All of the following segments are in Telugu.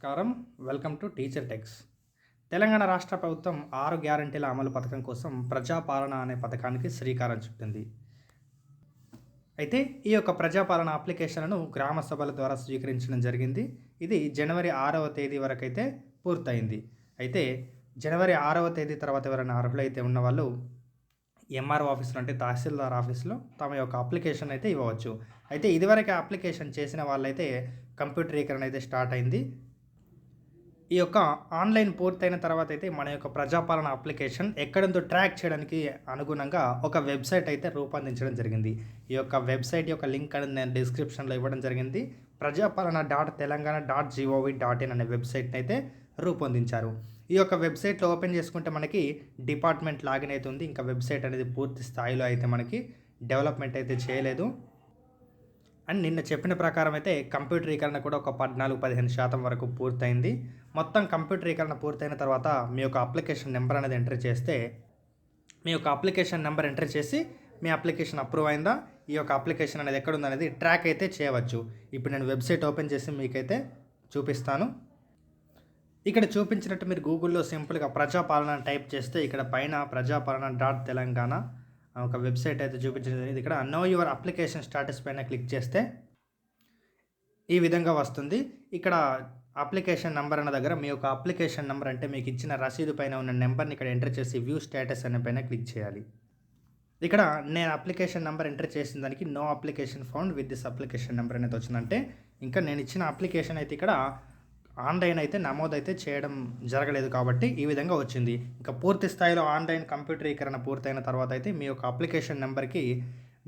నమస్కారం. Welcome to teacher tax. Telangana రాష్ట్ర ప్రభుత్వం 6 గ్యారంటీల అమలు పథకం కోసం ప్రజాపాలన అనే పథకానికి శ్రీకారం చుట్టింది. అయితే ఈ యొక్క ప్రజాపాలన అప్లికేషన్‌లను గ్రామ సభల ద్వారా స్వీకరించడం జరిగింది. ఇది జనవరి 6వ తేదీ వరకైతే పూర్తయింది. అయితే జనవరి 6వ తేదీ తర్వాత ఎవరైనా అర్హులైతే ఉన్నవాళ్ళు ఎంఆర్ఓ ఆఫీస్‌లో అంటే తహసీల్దార్ ఆఫీస్‌లో తమ యొక్క అప్లికేషన్ అయితే ఇవ్వవచ్చు. అయితే ఇదివరకే అప్లికేషన్ చేసిన వాళ్ళైతే కంప్యూటరీకరణ అయితే స్టార్ట్ అయింది. ఈ యొక్క ఆన్‌లైన్ పూర్తయిన తర్వాత అయితే మన యొక్క ప్రజాపాలన అప్లికేషన్ ఎక్కడుందో ట్రాక్ చేయడానికి అనుగుణంగా ఒక వెబ్‌సైట్ అయితే రూపొందించడం జరిగింది. ఈ యొక్క వెబ్‌సైట్ యొక్క లింక్ అనేది నేను డిస్క్రిప్షన్‌లో ఇవ్వడం జరిగింది. ప్రజాపాలన.తెలంగాణ.gov.in అనే వెబ్‌సైట్‌ని అయితే రూపొందించారు. ఈ యొక్క వెబ్‌సైట్‌లో ఓపెన్ చేసుకుంటే మనకి డిపార్ట్మెంట్ లాగిన్ అయితే ఉంది. ఇంకా వెబ్‌సైట్ అనేది పూర్తి స్థాయిలో అయితే మనకి డెవలప్‌మెంట్ అయితే చేయలేదు. అండ్ నిన్న చెప్పిన ప్రకారం అయితే కంప్యూటరీకరణ కూడా ఒక 14-15% వరకు పూర్తయింది. మొత్తం కంప్యూటరీకరణ పూర్తయిన తర్వాత మీ యొక్క అప్లికేషన్ నెంబర్ అనేది ఎంటర్ చేస్తే, మీ యొక్క అప్లికేషన్ నెంబర్ ఎంటర్ చేసి మీ అప్లికేషన్ అప్రూవ్ అయిందా, ఈ యొక్క అప్లికేషన్ అనేది ఎక్కడుందనేది ట్రాక్ అయితే చేయవచ్చు. ఇప్పుడు నేను వెబ్‌సైట్ ఓపెన్ చేసి మీకైతే చూపిస్తాను. ఇక్కడ చూపించినట్టు మీరు గూగుల్‌లో సింపుల్‌గా ప్రజాపాలన టైప్ చేస్తే ఇక్కడ పైన ప్రజాపాలన.తెలంగాణ ఒక వెబ్‌సైట్ అయితే చూపించడం జరిగింది. ఇక్కడ నో యువర్ అప్లికేషన్ స్టాటస్ పైన క్లిక్ చేస్తే ఈ విధంగా వస్తుంది. ఇక్కడ అప్లికేషన్ నంబర్ అన్న దగ్గర మీ యొక్క అప్లికేషన్ నంబర్ అంటే మీకు ఇచ్చిన రసీదు పైన ఉన్న నెంబర్‌ని ఇక్కడ ఎంటర్ చేసి వ్యూ స్టేటస్ అనే పైన క్లిక్ చేయాలి. ఇక్కడ నేను అప్లికేషన్ నంబర్ ఎంటర్ చేసిన దానికి no application found with this application number అనేది వచ్చిందంటే ఇంకా నేను ఇచ్చిన అప్లికేషన్ అయితే ఇక్కడ ఆన్లైన్ అయితే నమోదైతే చేయడం జరగలేదు కాబట్టి ఈ విధంగా వచ్చింది. ఇంకా పూర్తి స్థాయిలో ఆన్లైన్ కంప్యూటరీకరణ పూర్తయిన తర్వాత అయితే మీ యొక్క అప్లికేషన్ నెంబర్‌కి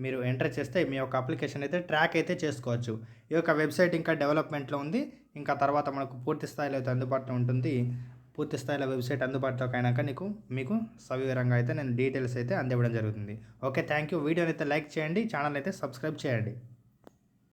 మీరు ఎంటర్ చేస్తే మీ యొక్క అప్లికేషన్ అయితే ట్రాక్ అయితే చేసుకోవచ్చు. ఈ యొక్క వెబ్‌సైట్ ఇంకా డెవలప్‌మెంట్‌లో ఉంది. ఇంకా తర్వాత మనకు పూర్తి స్థాయిలో అయితే అందుబాటులో ఉంటుంది. పూర్తి స్థాయిలో వెబ్‌సైట్ అందుబాటులోకి అయినాక మీకు సవివరంగా అయితే నేను డీటెయిల్స్ అయితే అందివ్వడం జరుగుతుంది. ఓకే. Thank you. వీడియోని అయితే లైక్ చేయండి. ఛానల్ అయితే సబ్స్క్రైబ్ చేయండి.